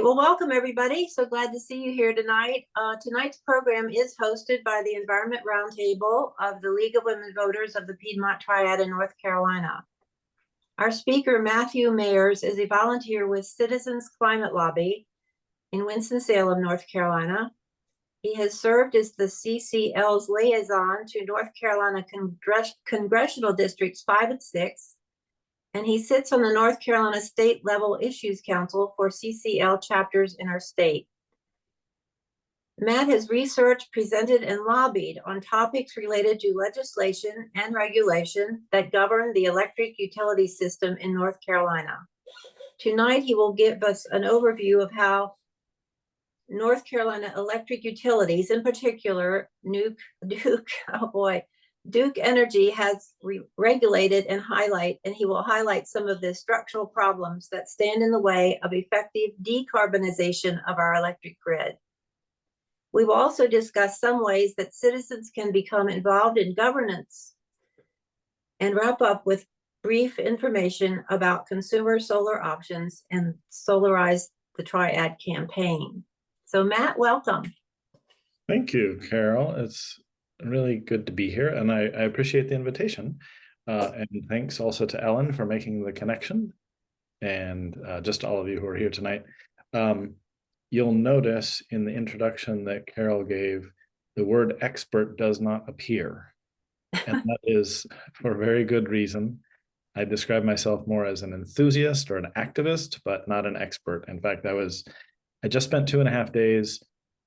Well, welcome everybody. So glad to see you here tonight. Tonight's program is hosted by the Environment Roundtable of the League of Women Voters of the Piedmont Triad in North Carolina. Our speaker, Matthew Mayers, is a volunteer with Citizens Climate Lobby in Winston-Salem, North Carolina. He has served as the CCL's liaison to North Carolina Congressional Districts 5 and 6, and he sits on the North Carolina State Level Issues Council for CCL chapters in our state. Matt has researched, presented, and lobbied on topics related to legislation and regulation that govern the electric utility system in North Carolina. Tonight, he will give us an overview of how North Carolina electric utilities, in particular, Duke Energy has regulated and he will highlight some of the structural problems that stand in the way of effective decarbonization of our electric grid. We will also discuss some ways that citizens can become involved in governance and wrap up with brief information about consumer solar options and Solarize the Triad campaign. So Matt, welcome. Thank you, Carol. It's really good to be here, and I appreciate the invitation. And thanks also to Ellen for making the connection, and just all of you who are here tonight. You'll notice in the introduction that Carol gave, the word expert does not appear, and that is for a very good reason. I describe myself more as an enthusiast or an activist, but not an expert. In fact, I just spent 2.5 days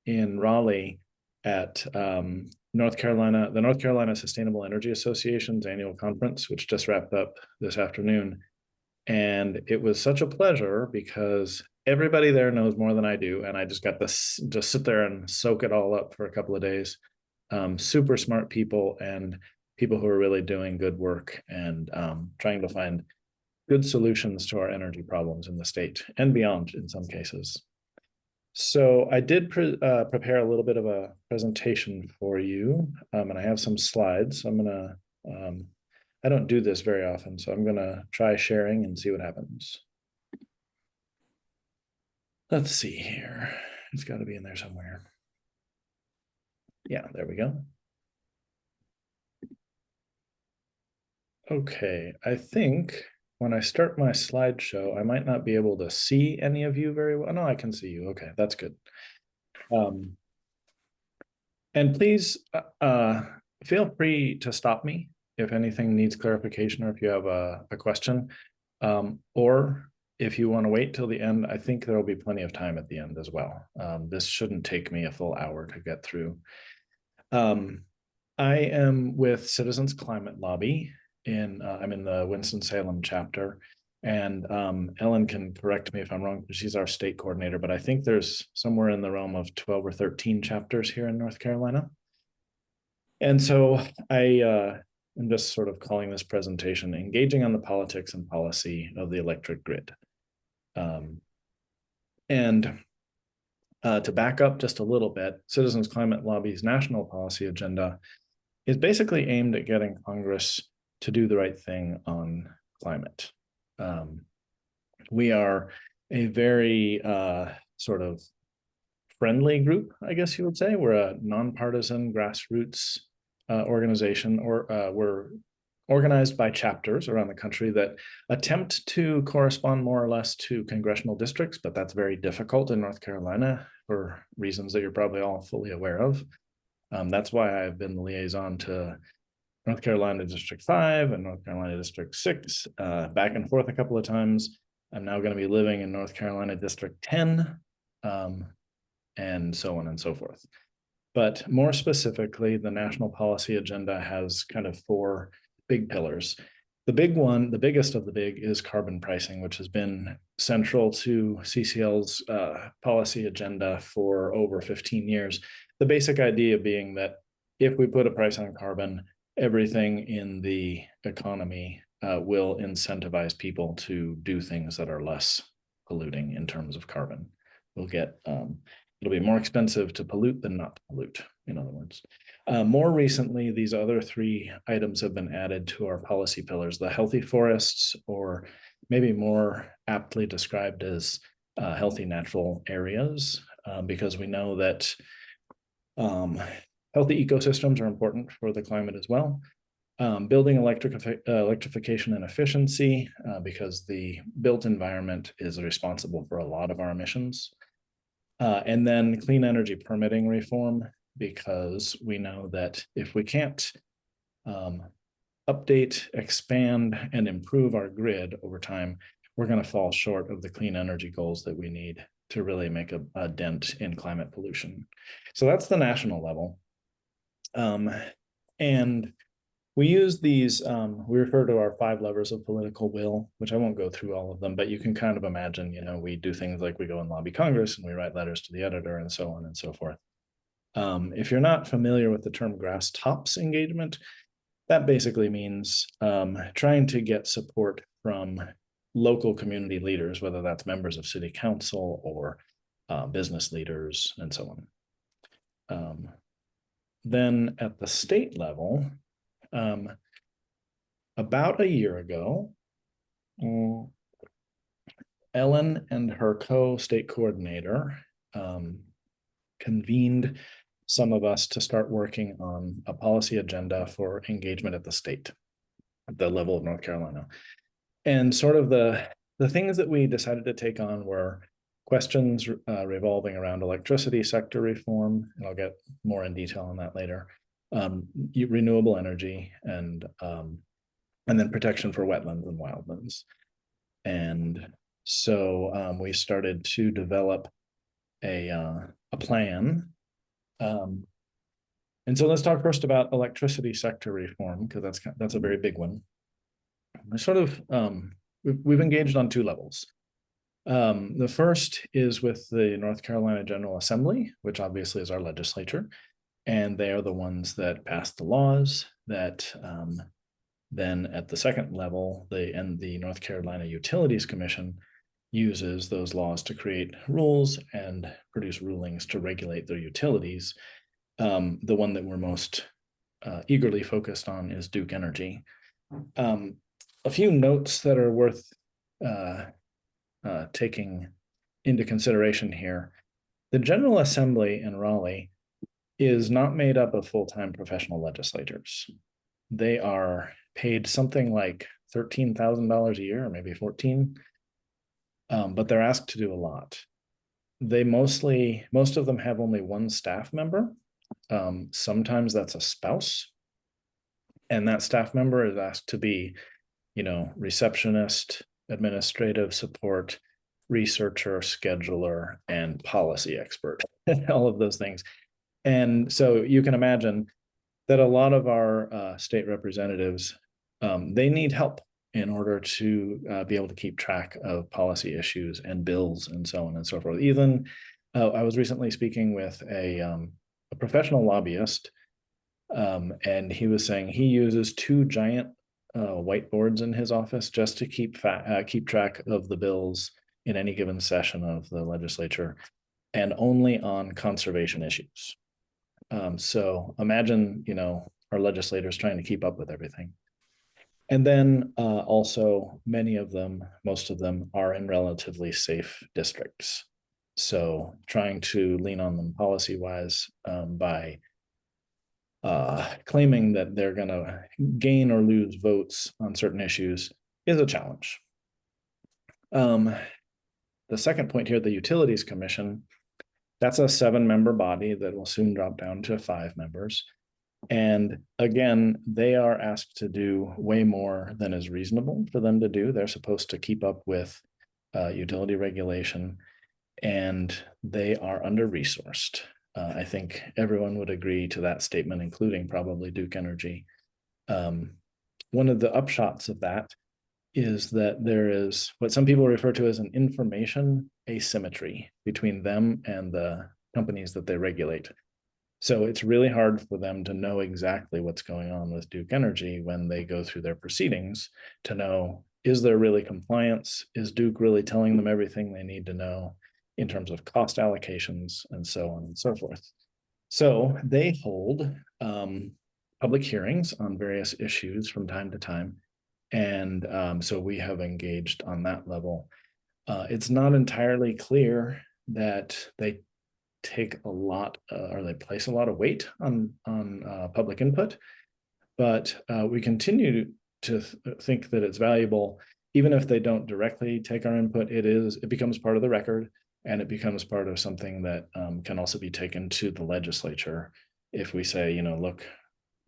in Raleigh at the North Carolina Sustainable Energy Association's annual conference, which just wrapped up this afternoon. And it was such a pleasure because everybody there knows more than I do. And I just got to just sit there and soak it all up for a couple of days. Super smart people and people who are really doing good work and trying to find good solutions to our energy problems in the state and beyond in some cases. So I did prepare a little bit of a presentation for you, and I have some slides. So I'm gonna, I don't do this very often, so I'm gonna try sharing and see what happens. Let's see here. It's got to be in there somewhere. Yeah, there we go. Okay, I think when I start my slideshow, I might not be able to see any of you very well. No, I can see you. Okay, that's good. And please feel free to stop me if anything needs clarification or if you have a question. Or if you want to wait till the end, I think there will be plenty of time at the end as well. This shouldn't take me a full hour to get through. I am with Citizens Climate Lobby. I'm in the Winston-Salem chapter, and Ellen can correct me if I'm wrong, she's our state coordinator, but I think there's somewhere in the realm of 12 or 13 chapters here in North Carolina. And so I am just sort of calling this presentation Engaging on the Politics and Policy of the Electric Grid. To back up just a little bit, Citizens Climate Lobby's national policy agenda is basically aimed at getting Congress to do the right thing on climate. We are a very sort of friendly group, I guess you would say. We're a nonpartisan grassroots organization, or we're organized by chapters around the country that attempt to correspond more or less to congressional districts, but that's very difficult in North Carolina for reasons that you're probably all fully aware of. That's why I've been the liaison to North Carolina District 5 and North Carolina District 6, back and forth a couple of times. I'm now going to be living in North Carolina District 10, and so on and so forth. But more specifically, the national policy agenda has kind of 4 big pillars. The biggest of the big is carbon pricing, which has been central to CCL's policy agenda for over 15 years. The basic idea being that if we put a price on carbon, everything in the economy will incentivize people to do things that are less polluting in terms of carbon. We'll get, it'll be more expensive to pollute than not to pollute, in other words. More recently, these other 3 items have been added to our policy pillars: the healthy forests, or maybe more aptly described as healthy natural areas, because we know that healthy ecosystems are important for the climate as well. Building electrification and efficiency, because the built environment is responsible for a lot of our emissions. And then clean energy permitting reform, because we know that if we can't update, expand, and improve our grid over time, we're going to fall short of the clean energy goals that we need to really make a dent in climate pollution. So that's the national level. And we use these, we refer to our 5 levers of political will, which I won't go through all of them, but you can kind of imagine, we do things like we go and lobby Congress and we write letters to the editor and so on and so forth. If you're not familiar with the term grass tops engagement, that basically means trying to get support from local community leaders, whether that's members of city council or business leaders and so on. Then at the state level, about a year ago, Ellen and her co-state coordinator convened some of us to start working on a policy agenda for engagement at the state, at the level of North Carolina. And sort of the things that we decided to take on were questions revolving around electricity sector reform, and I'll get more in detail on that later, renewable energy, and then protection for wetlands and wildlands. And so we started to develop a plan. And so let's talk first about electricity sector reform, because that's a very big one. I sort of we've engaged on 2 levels. The first is with the North Carolina General Assembly, which obviously is our legislature, and they are the ones that pass the laws that then at the second level, the North Carolina Utilities Commission uses those laws to create rules and produce rulings to regulate their utilities. The one that we're most eagerly focused on is Duke Energy. A few notes that are worth taking into consideration here. The General Assembly in Raleigh is not made up of full-time professional legislators. They are paid something like $13,000 a year, or maybe 14, but they're asked to do a lot. Most of them have only 1 staff member. Sometimes that's a spouse, and that staff member is asked to be, receptionist, administrative support, researcher, scheduler, and policy expert, all of those things. And so you can imagine that a lot of our state representatives, they need help in order to be able to keep track of policy issues and bills and so on and so forth. Even I was recently speaking with a professional lobbyist, and he was saying he uses 2 giant whiteboards in his office just to keep track of the bills in any given session of the legislature, and only on conservation issues. So imagine, our legislators trying to keep up with everything. And then also most of them are in relatively safe districts. So trying to lean on them policy-wise by claiming that they're going to gain or lose votes on certain issues is a challenge. The second point here, the Utilities Commission, that's a 7-member body that will soon drop down to 5 members. And again, they are asked to do way more than is reasonable for them to do. They're supposed to keep up with utility regulation, and they are under-resourced. I think everyone would agree to that statement, including probably Duke Energy. One of the upshots of that is that there is what some people refer to as an information asymmetry between them and the companies that they regulate. So it's really hard for them to know exactly what's going on with Duke Energy when they go through their proceedings to know, is there really compliance? Is Duke really telling them everything they need to know in terms of cost allocations and so on and so forth? So they hold public hearings on various issues from time to time. And so we have engaged on that level. It's not entirely clear that they take a lot or they place a lot of weight on public input, but we continue to think that it's valuable. Even if they don't directly take our input, it becomes part of the record, and it becomes part of something that can also be taken to the legislature. If we say, look,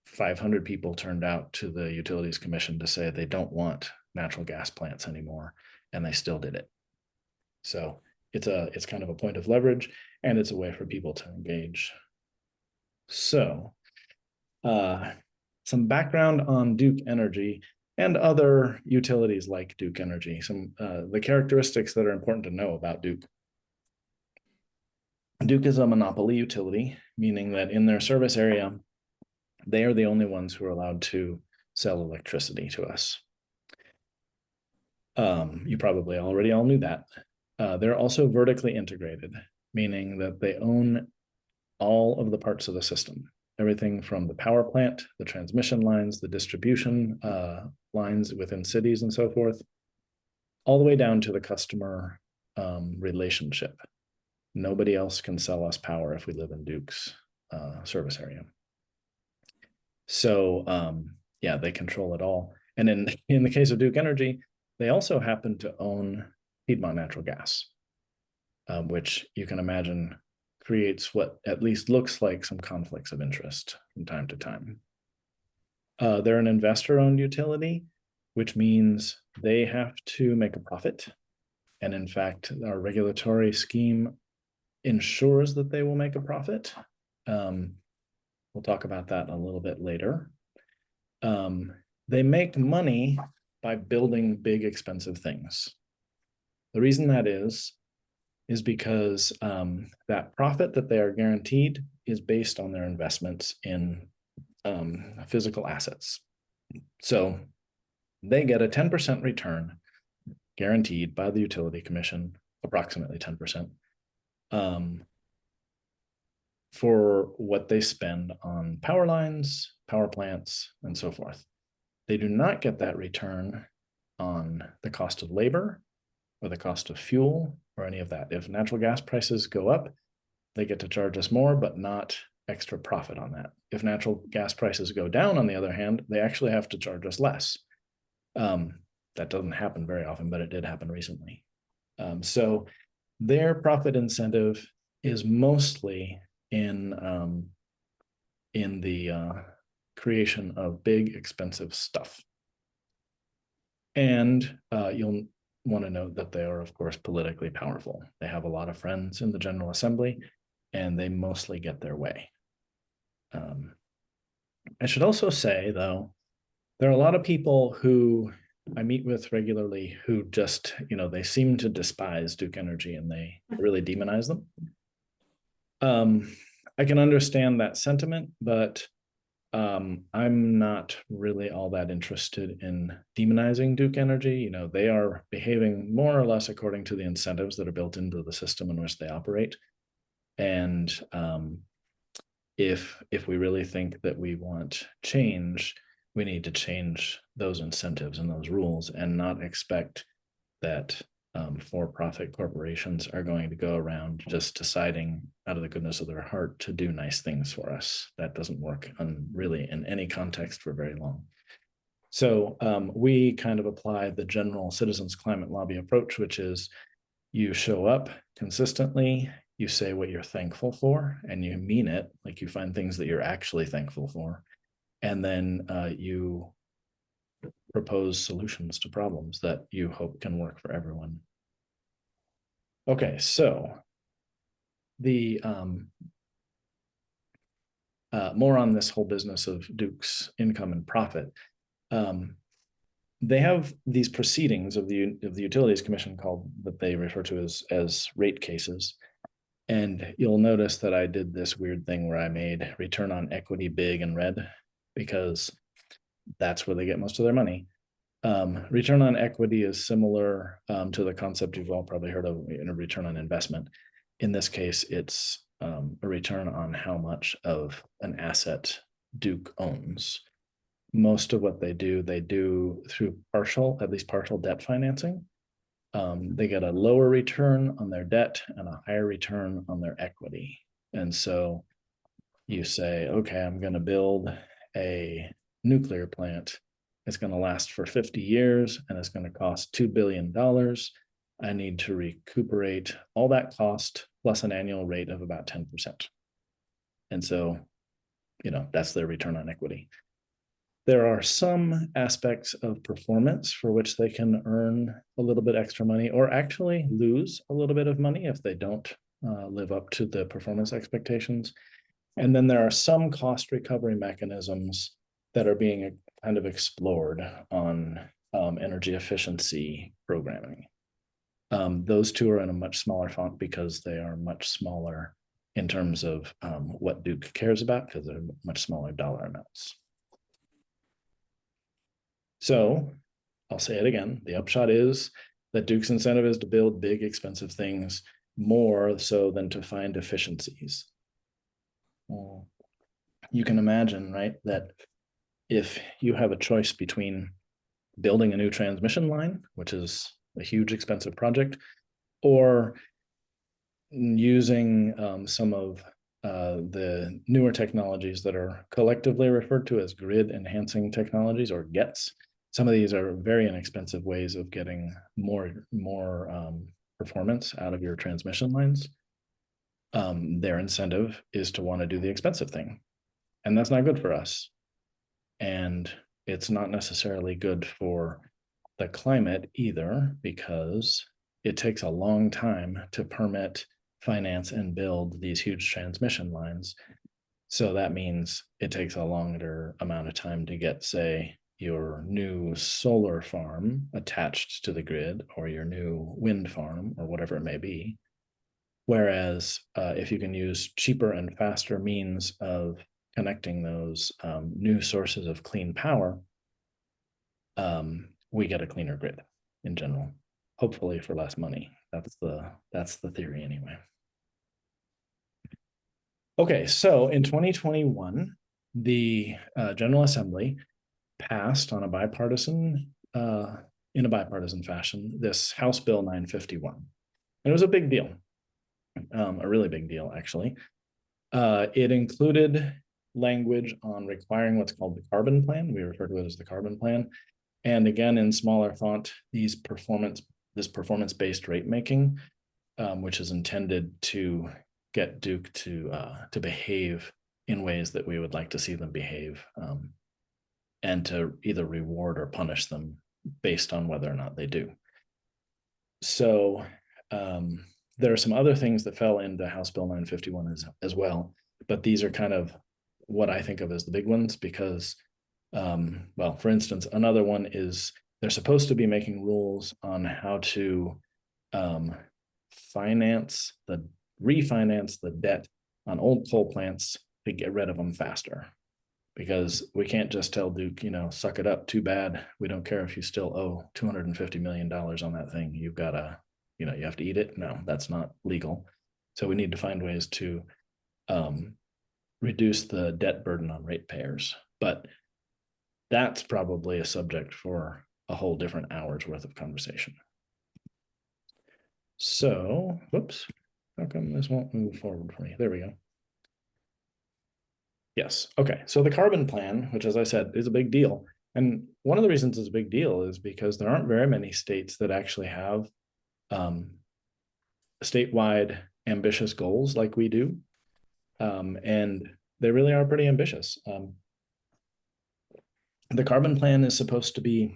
500 people turned out to the Utilities Commission to say they don't want natural gas plants anymore, and they still did it. So it's kind of a point of leverage, and it's a way for people to engage. So some background on Duke Energy and other utilities like Duke Energy, some the characteristics that are important to know about Duke. Duke is a monopoly utility, meaning that in their service area, they are the only ones who are allowed to sell electricity to us. You probably already all knew that. They're also vertically integrated, meaning that they own all of the parts of the system, everything from the power plant, the transmission lines, the distribution lines within cities and so forth, all the way down to the customer relationship. Nobody else can sell us power if we live in Duke's service area. So yeah, they control it all. And in the case of Duke Energy, they also happen to own Piedmont Natural Gas, which you can imagine creates what at least looks like some conflicts of interest from time to time. They're an investor-owned utility, which means they have to make a profit. And in fact, our regulatory scheme ensures that they will make a profit. We'll talk about that a little bit later. They make money by building big, expensive things. The reason that is because that profit that they are guaranteed is based on their investments in physical assets. So they get a 10% return guaranteed by the Utility Commission, approximately 10%, for what they spend on power lines, power plants, and so forth. They do not get that return on the cost of labor or the cost of fuel or any of that. If natural gas prices go up, they get to charge us more, but not extra profit on that. If natural gas prices go down, on the other hand, they actually have to charge us less. That doesn't happen very often, but it did happen recently. So their profit incentive is mostly in the creation of big, expensive stuff. And you'll want to note that they are, of course, politically powerful. They have a lot of friends in the General Assembly, and they mostly get their way. I should also say, though, there are a lot of people who I meet with regularly who just, they seem to despise Duke Energy and they really demonize them. I can understand that sentiment, but I'm not really all that interested in demonizing Duke Energy. They are behaving more or less according to the incentives that are built into the system in which they operate. And if we really think that we want change, we need to change those incentives and those rules and not expect that for-profit corporations are going to go around just deciding out of the goodness of their heart to do nice things for us. That doesn't work really in any context for very long. So we kind of apply the general citizens climate lobby approach, which is you show up consistently, you say what you're thankful for, and you mean it, like you find things that you're actually thankful for, and then you propose solutions to problems that you hope can work for everyone. Okay, so the more on this whole business of Duke's income and profit. They have these proceedings of the Utilities Commission called, that they refer to as rate cases. And you'll notice that I did this weird thing where I made return on equity big and red, because that's where they get most of their money. Return on equity is similar to the concept you've all probably heard of, a return on investment. In this case, it's a return on how much of an asset Duke owns. Most of what they do through at least partial debt financing. they get a lower return on their debt and a higher return on their equity. And so you say, okay, I'm going to build a nuclear plant. It's going to last for 50 years and it's going to cost $2 billion. I need to recuperate all that cost plus an annual rate of about 10%. And so, that's their return on equity. There are some aspects of performance for which they can earn a little bit extra money or actually lose a little bit of money if they don't live up to the performance expectations. And then there are some cost recovery mechanisms that are being kind of explored on energy efficiency programming. Those two are in a much smaller font because they are much smaller in terms of what Duke cares about, because they're much smaller dollar amounts. So I'll say it again. The upshot is that Duke's incentive is to build big, expensive things more so than to find efficiencies. You can imagine, right, that if you have a choice between building a new transmission line, which is a huge, expensive project, or using some of the newer technologies that are collectively referred to as grid enhancing technologies, or GETs. Some of these are very inexpensive ways of getting more performance out of your transmission lines. Their incentive is to want to do the expensive thing. And that's not good for us. And it's not necessarily good for the climate either, because it takes a long time to permit, finance, and build these huge transmission lines. So that means it takes a longer amount of time to get, say, your new solar farm attached to the grid, or your new wind farm, or whatever it may be. Whereas if you can use cheaper and faster means of connecting those new sources of clean power, we get a cleaner grid in general, hopefully for less money. That's the theory anyway. Okay, so in 2021, the General Assembly passed on a bipartisan, in a bipartisan fashion, this House Bill 951. And it was a big deal, a really big deal, actually. It included language on requiring what's called the carbon plan. We refer to it as the carbon plan. And again, in smaller font, this performance-based rate making, which is intended to get Duke to behave in ways that we would like to see them behave, and to either reward or punish them based on whether or not they do. So there are some other things that fell into House Bill 951 as well, but these are kind of what I think of as the big ones, because, well, for instance, another one is they're supposed to be making rules on how to refinance the debt on old coal plants to get rid of them faster. Because we can't just tell Duke, suck it up, too bad. We don't care if you still owe $250 million on that thing. You've got to, you have to eat it. No, that's not legal. So we need to find ways to reduce the debt burden on ratepayers. But that's probably a subject for a whole different hour's worth of conversation. So, whoops, how come this won't move forward for me? There we go. Yes, okay, so the carbon plan, which, as I said, is a big deal. And one of the reasons it's a big deal is because there aren't very many states that actually have statewide ambitious goals like we do. And they really are pretty ambitious. The carbon plan is supposed to be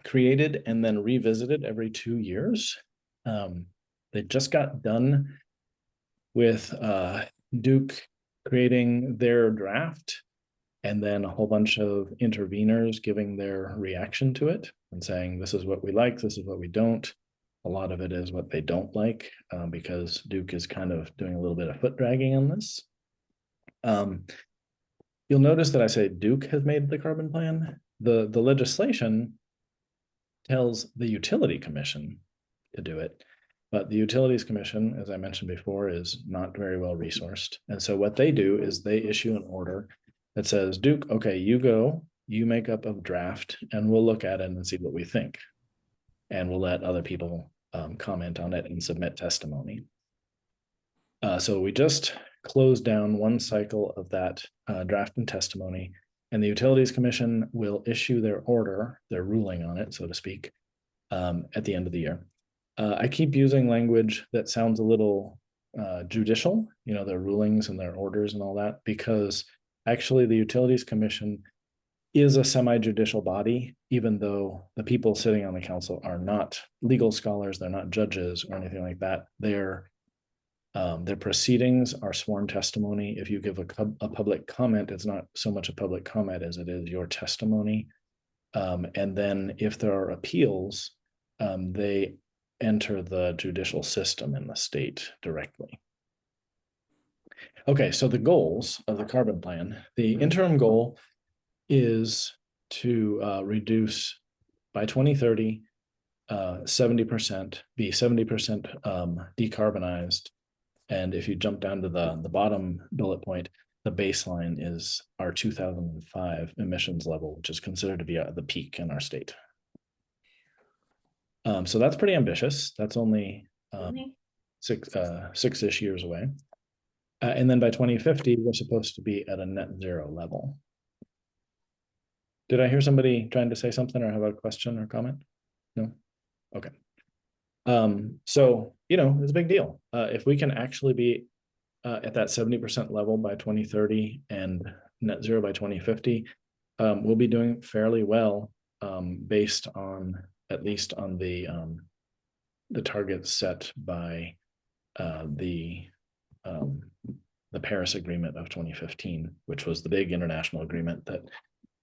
created and then revisited every 2 years. They just got done with Duke creating their draft, and then a whole bunch of interveners giving their reaction to it and saying, this is what we like, this is what we don't. A lot of it is what they don't like, because Duke is kind of doing a little bit of foot dragging on this. You'll notice that I say Duke has made the carbon plan. The legislation tells the Utility Commission to do it. But the Utilities Commission, as I mentioned before, is not very well resourced. And so what they do is they issue an order that says, Duke, okay, you go, you make up a draft, and we'll look at it and see what we think. And we'll let other people comment on it and submit testimony. So we just closed down one cycle of that draft and testimony, and the Utilities Commission will issue their order, their ruling on it, so to speak, at the end of the year. I keep using language that sounds a little judicial, their rulings and their orders and all that, because actually the Utilities Commission is a semi-judicial body, even though the people sitting on the council are not legal scholars, they're not judges or anything like that. Their proceedings are sworn testimony. If you give a public comment, it's not so much a public comment as it is your testimony. And then if there are appeals, they enter the judicial system in the state directly. Okay, so the goals of the carbon plan, the interim goal is to reduce by 2030, 70%, be 70% decarbonized. And if you jump down to the bottom bullet point, the baseline is our 2005 emissions level, which is considered to be the peak in our state. So that's pretty ambitious. That's only six-ish years away. And then by 2050, we're supposed to be at a net zero level. Did I hear somebody trying to say something or have a question or comment? No? Okay. So, it's a big deal. If we can actually be at that 70% level by 2030 and net zero by 2050, we'll be doing fairly well based on, at least on the targets set by the Paris Agreement of 2015, which was the big international agreement that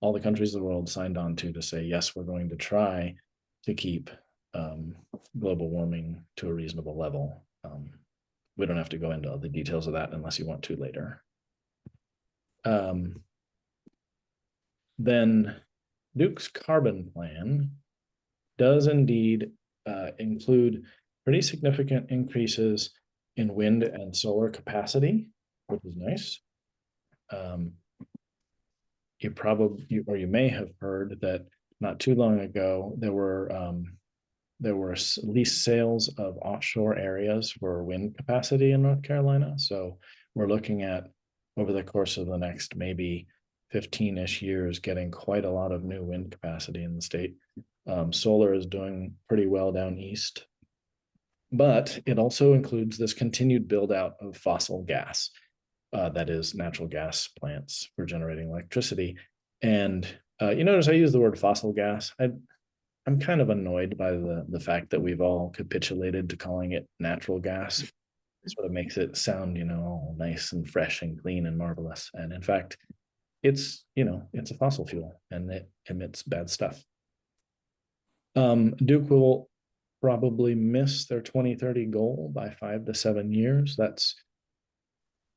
all the countries of the world signed on to say, yes, we're going to try to keep global warming to a reasonable level. We don't have to go into all the details of that unless you want to later. Then Duke's carbon plan does indeed include pretty significant increases in wind and solar capacity, which is nice. You probably, or you may have heard that not too long ago, there were lease sales of offshore areas for wind capacity in North Carolina. So we're looking at, over the course of the next maybe 15-ish years, getting quite a lot of new wind capacity in the state. Solar is doing pretty well down east, but it also includes this continued build out of fossil gas. That is natural gas plants for generating electricity. And you notice I use the word fossil gas. I'm kind of annoyed by the fact that we've all capitulated to calling it natural gas. It sort of makes it sound, all nice and fresh and clean and marvelous. And in fact, it's a fossil fuel and it emits bad stuff. Duke will probably miss their 2030 goal by 5 to 7 years.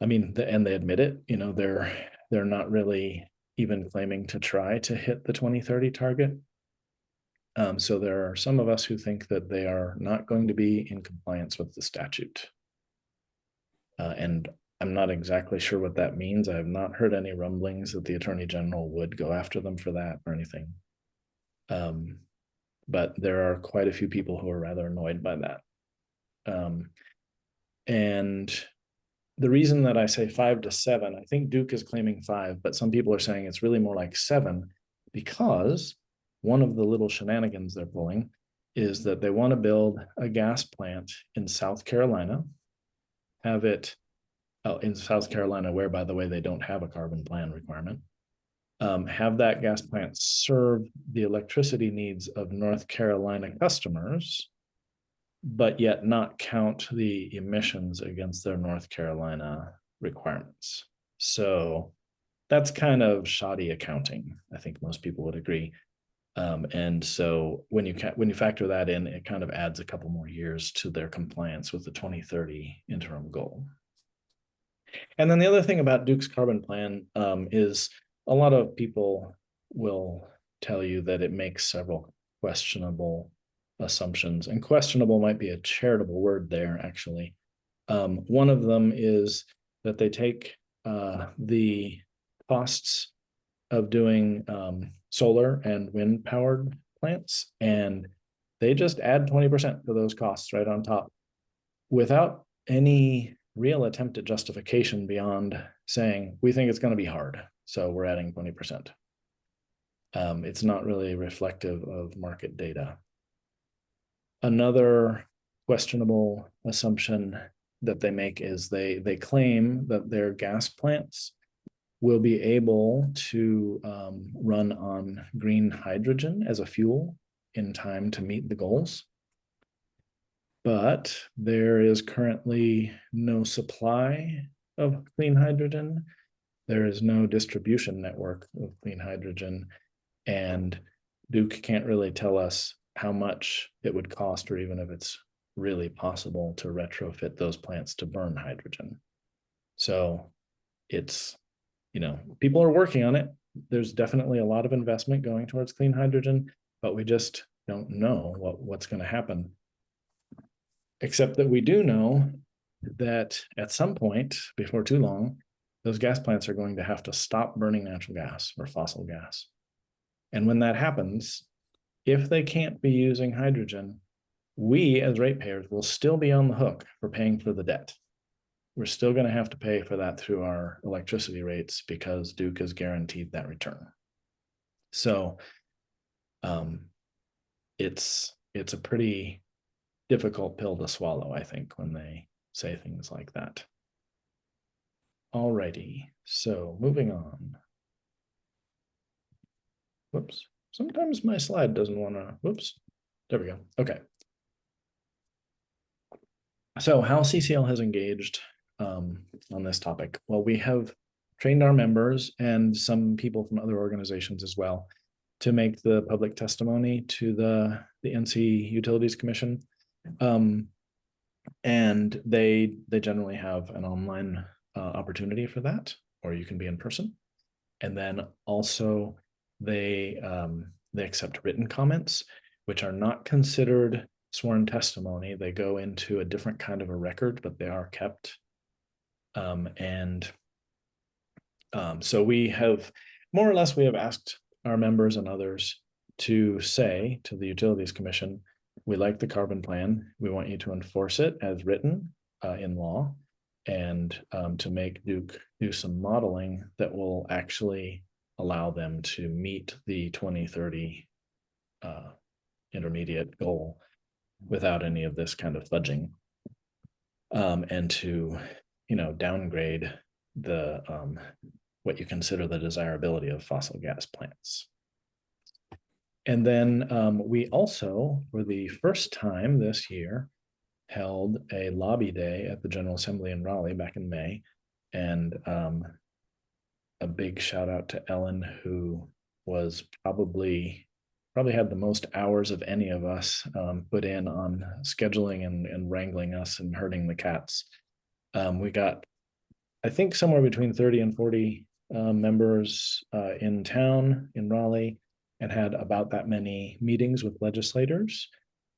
And they admit it, they're not really even claiming to try to hit the 2030 target. So there are some of us who think that they are not going to be in compliance with the statute. And I'm not exactly sure what that means. I have not heard any rumblings that the Attorney General would go after them for that or anything. But there are quite a few people who are rather annoyed by that. And the reason that I say 5 to 7, I think Duke is claiming 5, but some people are saying it's really more like 7, because one of the little shenanigans they're pulling is that they want to build a gas plant in South Carolina, have it in South Carolina, where, by the way, they don't have a carbon plan requirement, have that gas plant serve the electricity needs of North Carolina customers, but yet not count the emissions against their North Carolina requirements. So that's kind of shoddy accounting. I think most people would agree. And so when you factor that in, it kind of adds a couple more years to their compliance with the 2030 interim goal. And then the other thing about Duke's carbon plan is a lot of people will tell you that it makes several questionable assumptions, and questionable might be a charitable word there, actually. One of them is that they take the costs of doing solar and wind powered plants, and they just add 20% to those costs right on top without any real attempt at justification beyond saying, we think it's going to be hard, so we're adding 20%. It's not really reflective of market data. Another questionable assumption that they make is they claim that their gas plants will be able to run on green hydrogen as a fuel in time to meet the goals. But there is currently no supply of clean hydrogen. There is no distribution network of clean hydrogen. And Duke can't really tell us how much it would cost, or even if it's really possible to retrofit those plants to burn hydrogen. So it's, people are working on it. There's definitely a lot of investment going towards clean hydrogen, but we just don't know what's going to happen. Except that we do know that at some point, before too long, those gas plants are going to have to stop burning natural gas or fossil gas. And when that happens, if they can't be using hydrogen, we as ratepayers will still be on the hook for paying for the debt. We're still going to have to pay for that through our electricity rates because Duke has guaranteed that return. So it's a pretty difficult pill to swallow, I think, when they say things like that. Alrighty, so moving on. Whoops, sometimes my slide doesn't want to, whoops, there we go, okay. So how CCL has engaged on this topic? Well, we have trained our members and some people from other organizations as well to make the public testimony to the NC Utilities Commission. And they generally have an online opportunity for that, or you can be in person. And then also they accept written comments, which are not considered sworn testimony. They go into a different kind of a record, but they are kept. So we have, more or less, we have asked our members and others to say to the Utilities Commission, we like the carbon plan. We want you to enforce it as written in law, and to make Duke do some modeling that will actually allow them to meet the 2030 intermediate goal without any of this kind of fudging, and to, downgrade the what you consider the desirability of fossil gas plants. And then we also, for the first time this year, held a lobby day at the General Assembly in Raleigh back in May. And a big shout out to Ellen, who was probably had the most hours of any of us put in on scheduling and wrangling us and herding the cats. We got, I think, somewhere between 30 and 40 members in town in Raleigh, and had about that many meetings with legislators.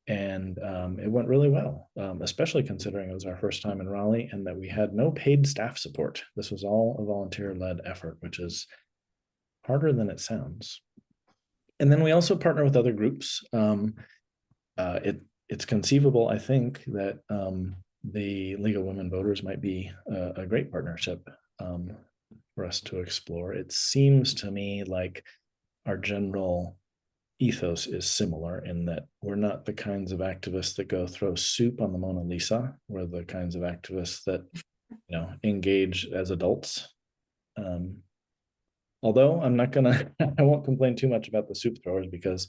And it went really well, especially considering it was our first time in Raleigh and that we had no paid staff support. This was all a volunteer-led effort, which is harder than it sounds. And then we also partner with other groups. It's conceivable, I think, that the League of Women Voters might be a great partnership for us to explore. It seems to me like our general ethos is similar in that we're not the kinds of activists that go throw soup on the Mona Lisa. We're the kinds of activists that, engage as adults. Although I'm not gonna, I won't complain too much about the soup throwers, because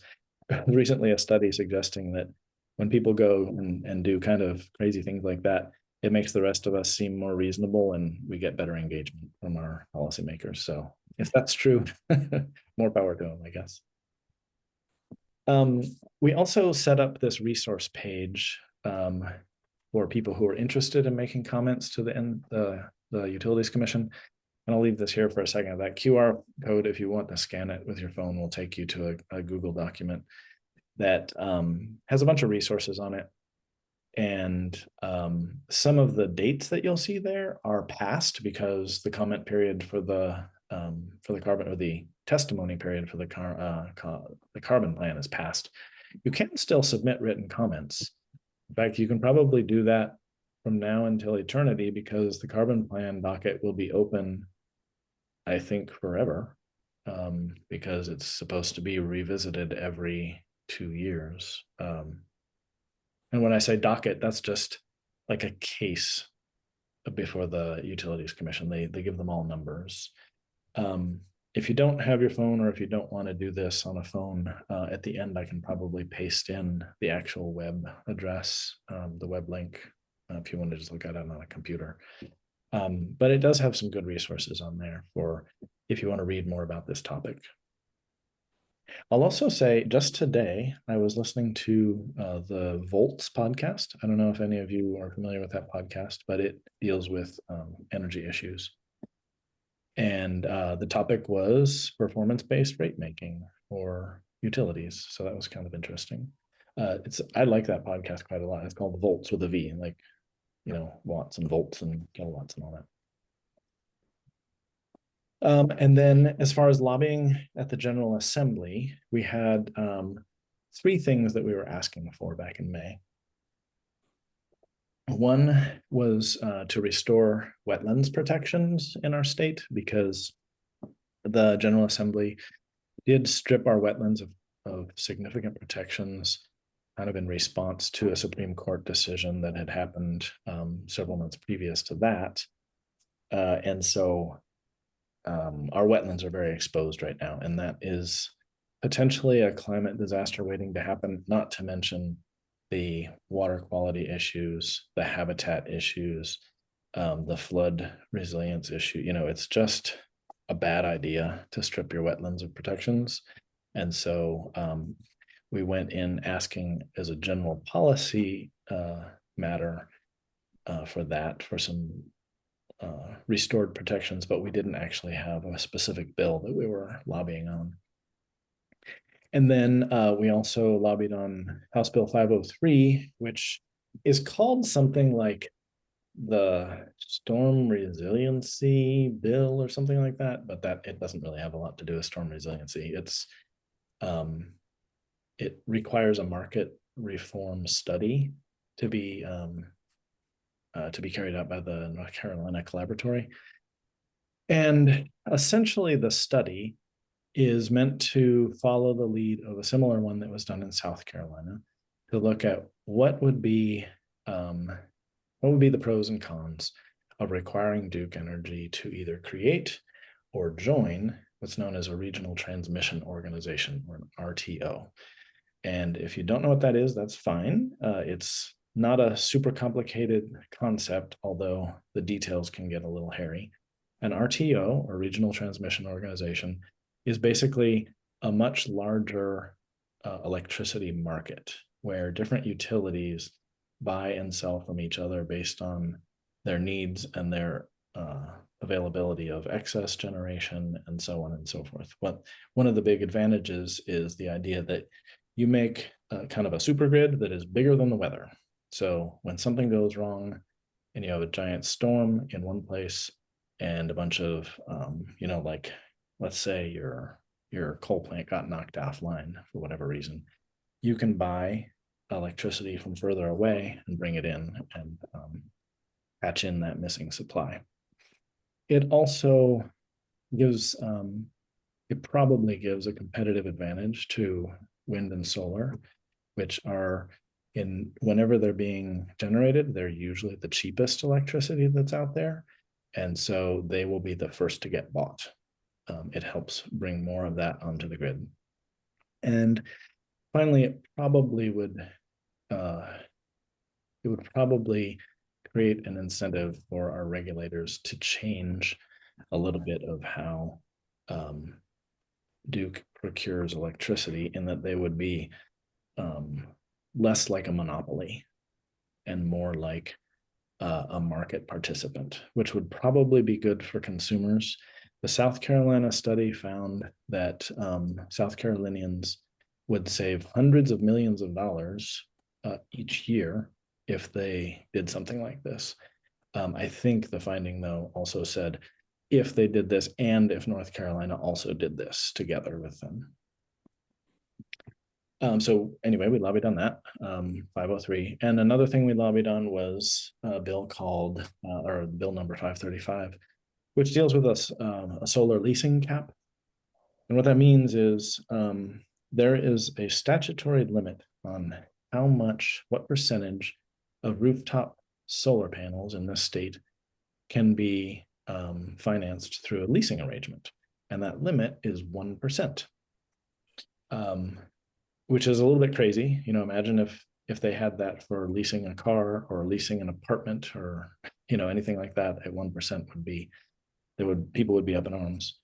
recently a study suggesting that when people go and do kind of crazy things like that, it makes the rest of us seem more reasonable and we get better engagement from our policymakers. So if that's true, more power to them, I guess. We also set up this resource page for people who are interested in making comments to the Utilities Commission. And I'll leave this here for a second. That QR code, if you want to scan it with your phone, will take you to a Google document that has a bunch of resources on it. And some of the dates that you'll see there are past, because the comment period for the carbon, or the testimony period for the carbon plan is passed. You can still submit written comments. In fact, you can probably do that from now until eternity, because the carbon plan docket will be open, I think, forever, because it's supposed to be revisited every 2 years. And when I say docket, that's just like a case before the Utilities Commission. They give them all numbers. If you don't have your phone, or if you don't want to do this on a phone, at the end, I can probably paste in the actual web address, the web link, if you want to just look at it on a computer. But it does have some good resources on there for if you want to read more about this topic. I'll also say, just today, I was listening to the Volts podcast. I don't know if any of you are familiar with that podcast, but it deals with energy issues. And the topic was performance-based rate making for utilities. So that was kind of interesting. I like that podcast quite a lot. It's called Volts with a V, like, you know, watts and volts and kilowatts and all that. And then as far as lobbying at the General Assembly, we had 3 things that we were asking for back in May. One was to restore wetlands protections in our state, because the General Assembly did strip our wetlands of significant protections, kind of in response to a Supreme Court decision that had happened several months previous to that. And so our wetlands are very exposed right now, and that is potentially a climate disaster waiting to happen, not to mention the water quality issues, the habitat issues, the flood resilience issue. You know, it's just a bad idea to strip your wetlands of protections. And so we went in asking as a general policy matter for some restored protections, but we didn't actually have a specific bill that we were lobbying on. And then we also lobbied on House Bill 503, which is called something like the Storm Resiliency Bill or something like that, but that it doesn't really have a lot to do with storm resiliency. It requires a market reform study to be carried out by the North Carolina Collaboratory. And essentially the study is meant to follow the lead of a similar one that was done in South Carolina, to look at what would be the pros and cons of requiring Duke Energy to either create or join what's known as a regional transmission organization, or an RTO. And if you don't know what that is, that's fine. It's not a super complicated concept, although the details can get a little hairy. An RTO, or regional transmission organization, is basically a much larger electricity market, where different utilities buy and sell from each other based on their needs and their availability of excess generation, and so on and so forth. But one of the big advantages is the idea that you make kind of a super grid that is bigger than the weather. So when something goes wrong and you have a giant storm in one place and a bunch of, like, let's say your coal plant got knocked offline for whatever reason, you can buy electricity from further away and bring it in and patch in that missing supply. It also gives, it probably gives a competitive advantage to wind and solar, which are whenever they're being generated, they're usually the cheapest electricity that's out there. And so they will be the first to get bought. It helps bring more of that onto the grid. And finally, it would probably create an incentive for our regulators to change a little bit of how Duke procures electricity, in that they would be less like a monopoly and more like a market participant, which would probably be good for consumers. The South Carolina study found that South Carolinians would save hundreds of millions of dollars each year if they did something like this. I think the finding, though, also said if they did this and if North Carolina also did this together with them. So anyway, we lobbied on that, 503. And another thing we lobbied on was a bill called, or bill number 535, which deals with a solar leasing cap. And what that means is there is a statutory limit on how much, what percentage of rooftop solar panels in this state can be financed through a leasing arrangement. And that limit is 1%. Which is a little bit crazy. You know, imagine if they had that for leasing a car or leasing an apartment or, you know, anything like that, at 1% would be, people would be up in arms.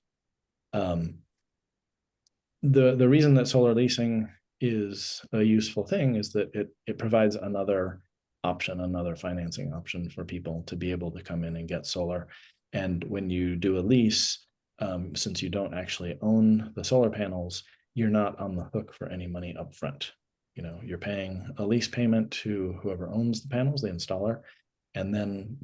The reason that solar leasing is a useful thing is that it provides another option, another financing option for people to be able to come in and get solar. And when you do a lease, since you don't actually own the solar panels, you're not on the hook for any money up front. You know, you're paying a lease payment to whoever owns the panels, the installer, and then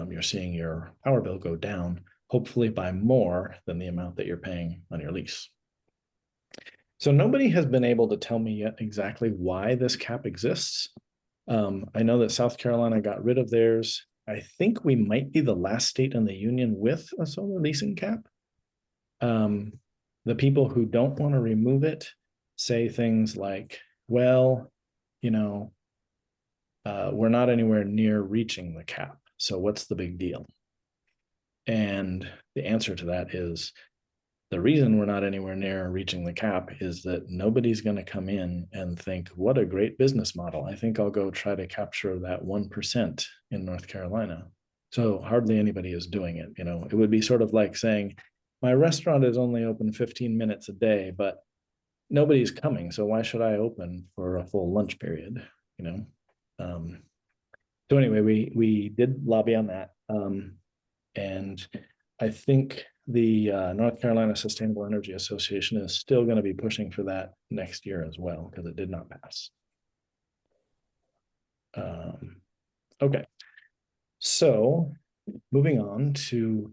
you're seeing your power bill go down, hopefully by more than the amount that you're paying on your lease. So nobody has been able to tell me yet exactly why this cap exists. I know that South Carolina got rid of theirs. I think we might be the last state in the union with a solar leasing cap. The people who don't want to remove it say things like, well, you know, we're not anywhere near reaching the cap. So what's the big deal? And the answer to that is the reason we're not anywhere near reaching the cap is that nobody's going to come in and think, what a great business model. I think I'll go try to capture that 1% in North Carolina. So hardly anybody is doing it. You know, it would be sort of like saying, my restaurant is only open 15 minutes a day, but nobody's coming. So why should I open for a full lunch period? You know? So anyway, we did lobby on that. And I think the North Carolina Sustainable Energy Association is still going to be pushing for that next year as well, because it did not pass. Okay. So moving on to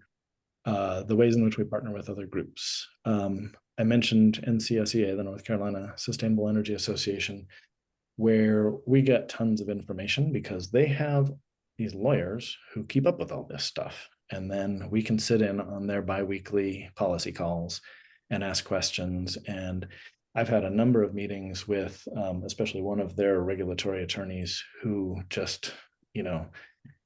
the ways in which we partner with other groups. I mentioned NCSEA, the North Carolina Sustainable Energy Association, where we get tons of information because they have these lawyers who keep up with all this stuff. And then we can sit in on their biweekly policy calls and ask questions. And I've had a number of meetings with, especially one of their regulatory attorneys who just, you know,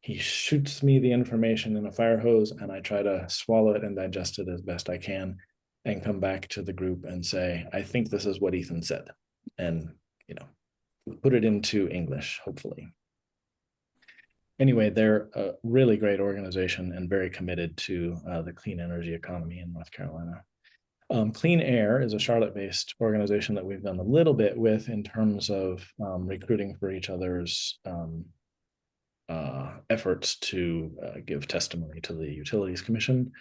he shoots me the information in a fire hose and I try to swallow it and digest it as best I can and come back to the group and say, I think this is what Ethan said. And, you know, put it into English, hopefully. Anyway, they're a really great organization and very committed to the clean energy economy in North Carolina. Clean Air is a Charlotte-based organization that we've done a little bit with in terms of recruiting for each other's efforts to give testimony to the Utilities Commission.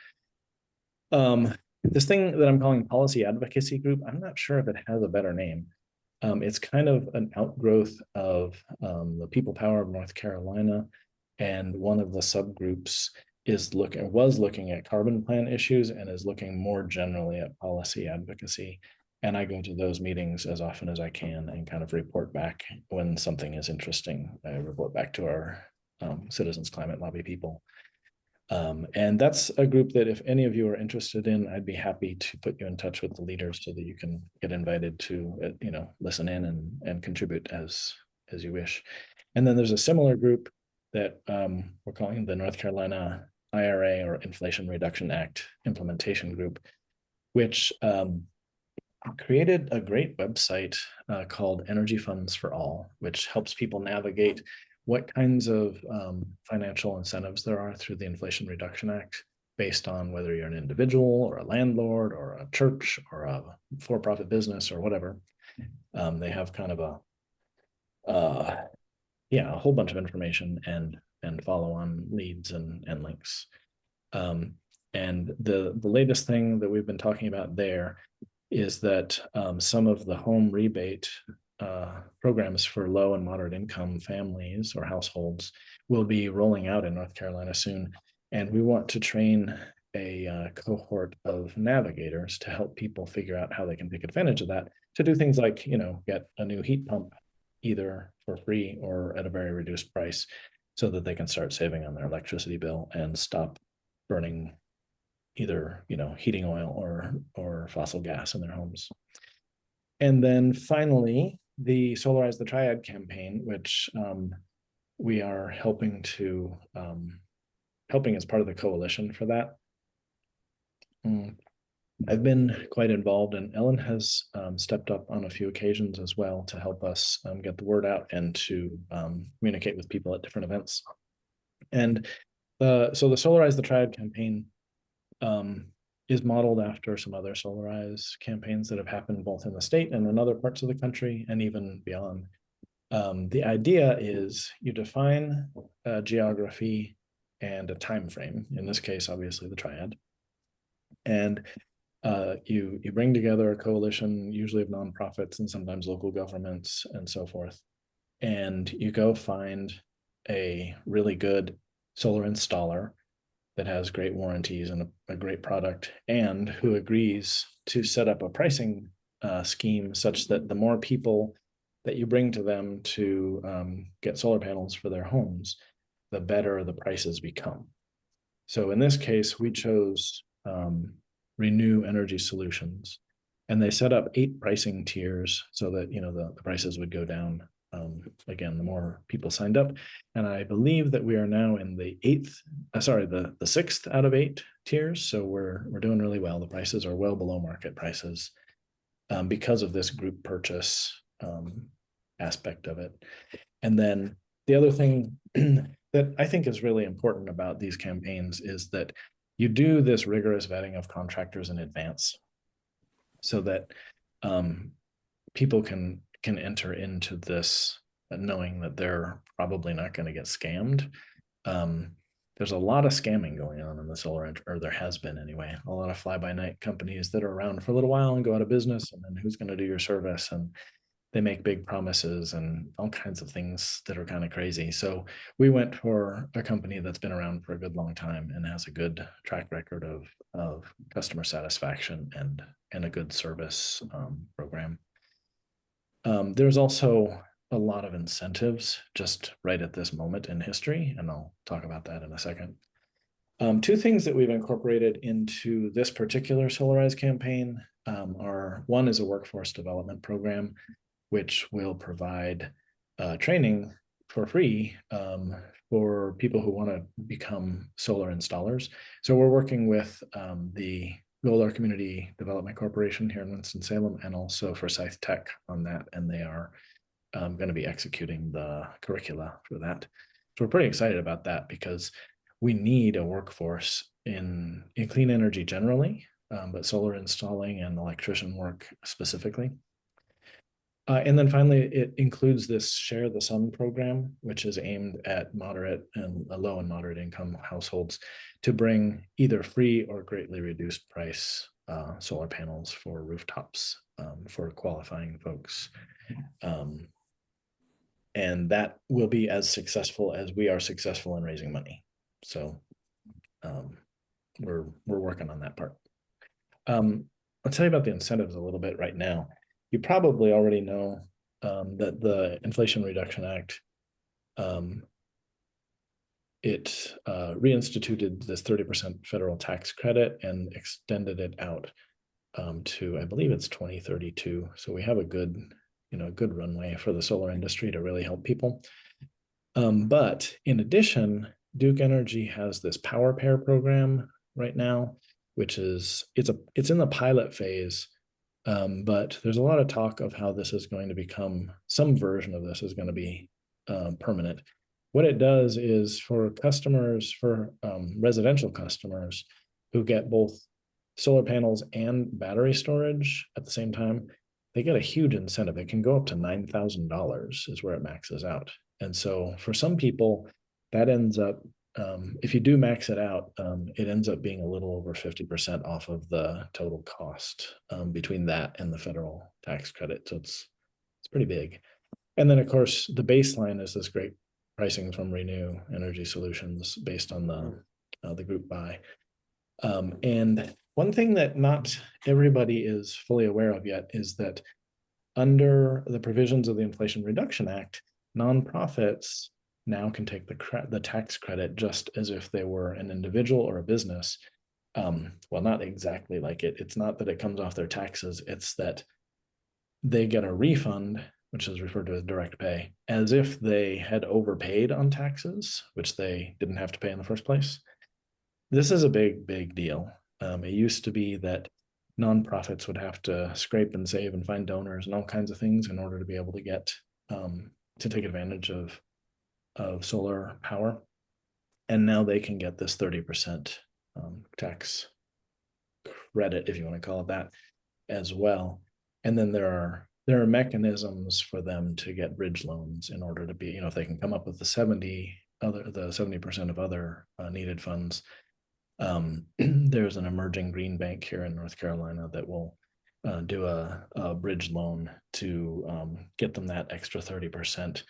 This thing that I'm calling Policy Advocacy Group, I'm not sure if it has a better name. It's kind of an outgrowth of the People Power of North Carolina, and one of the subgroups was looking at carbon plan issues and is looking more generally at policy advocacy. And I go to those meetings as often as I can and kind of report back when something is interesting. I report back to our Citizens Climate Lobby people. And that's a group that if any of you are interested in, I'd be happy to put you in touch with the leaders so that you can get invited to, you know, listen in and contribute as you wish. And then there's a similar group that we're calling the North Carolina IRA, or Inflation Reduction Act Implementation Group, which created a great website called Energy Funds for All, which helps people navigate what kinds of financial incentives there are through the Inflation Reduction Act based on whether you're an individual or a landlord or a church or a for-profit business or whatever. They have kind of a whole bunch of information and follow-on leads and links. And the latest thing that we've been talking about there is that some of the home rebate programs for low and moderate income families or households will be rolling out in North Carolina soon. And we want to train a cohort of navigators to help people figure out how they can take advantage of that, to do things like, get a new heat pump either for free or at a very reduced price so that they can start saving on their electricity bill and stop burning either, heating oil or fossil gas in their homes. And then finally, the Solarize the Triad campaign, which we are helping as part of the coalition for that. I've been quite involved, and Ellen has stepped up on a few occasions as well to help us get the word out and to communicate with people at different events. And so the Solarize the Triad campaign is modeled after some other Solarize campaigns that have happened both in the state and in other parts of the country and even beyond. The idea is you define a geography and a time frame, in this case, obviously the Triad, and you bring together a coalition, usually of nonprofits and sometimes local governments and so forth, and you go find a really good solar installer that has great warranties and a great product, and who agrees to set up a pricing scheme such that the more people that you bring to them to get solar panels for their homes, the better the prices become. So in this case, we chose Renew Energy Solutions, and they set up 8 pricing tiers so that the prices would go down. Again, the more people signed up, and I believe that we are now in the 6th out of 8 tiers. So we're doing really well. The prices are well below market prices because of this group purchase aspect of it. And then the other thing that I think is really important about these campaigns is that you do this rigorous vetting of contractors in advance so that people can enter into this knowing that they're probably not going to get scammed. There's a lot of scamming going on in the solar, or there has been anyway, a lot of fly-by-night companies that are around for a little while and go out of business, and then who's going to do your service? And they make big promises and all kinds of things that are kind of crazy. So we went for a company that's been around for a good long time and has a good track record of customer satisfaction and a good service program. There's also a lot of incentives just right at this moment in history, and I'll talk about that in a second. 2 things that we've incorporated into this particular Solarize campaign are, one is a workforce development program, which will provide training for free for people who want to become solar installers. So we're working with the Golar Community Development Corporation here in Winston-Salem, and also Forsyth Tech on that, and they are going to be executing the curricula for that. So we're pretty excited about that because we need a workforce in clean energy generally, but solar installing and electrician work specifically. And then finally, it includes this Share the Sun program, which is aimed at moderate and low and moderate income households to bring either free or greatly reduced price solar panels for rooftops for qualifying folks. And that will be as successful as we are successful in raising money. So we're working on that part. I'll tell you about the incentives a little bit right now. You probably already know that the Inflation Reduction Act, it reinstituted this 30% federal tax credit and extended it out to, I believe it's 2032. So we have a good runway for the solar industry to really help people. But in addition, Duke Energy has this Power Pair program right now, which is, it's in the pilot phase. But there's a lot of talk of how this is going to become, some version of this is going to be permanent. What it does is for customers, for residential customers who get both solar panels and battery storage at the same time, they get a huge incentive. It can go up to $9,000 is where it maxes out. And so for some people, that ends up, if you do max it out, it ends up being a little over 50% off of the total cost between that and the federal tax credit. So it's pretty big. And then of course, the baseline is this great pricing from Renew Energy Solutions based on the group buy. And one thing that not everybody is fully aware of yet is that under the provisions of the Inflation Reduction Act, nonprofits now can take the tax credit just as if they were an individual or a business. Well, not exactly like it. It's not that it comes off their taxes. It's that they get a refund, which is referred to as direct pay, as if they had overpaid on taxes, which they didn't have to pay in the first place. This is a big, big deal. It used to be that nonprofits would have to scrape and save and find donors and all kinds of things in order to be able to get to take advantage of solar power. And now they can get this 30% tax credit, if you want to call it that, as well. And then there are mechanisms for them to get bridge loans in order to be, if they can come up with the 70% of other needed funds. There's an emerging green bank here in North Carolina that will do a bridge loan to get them that extra 30%,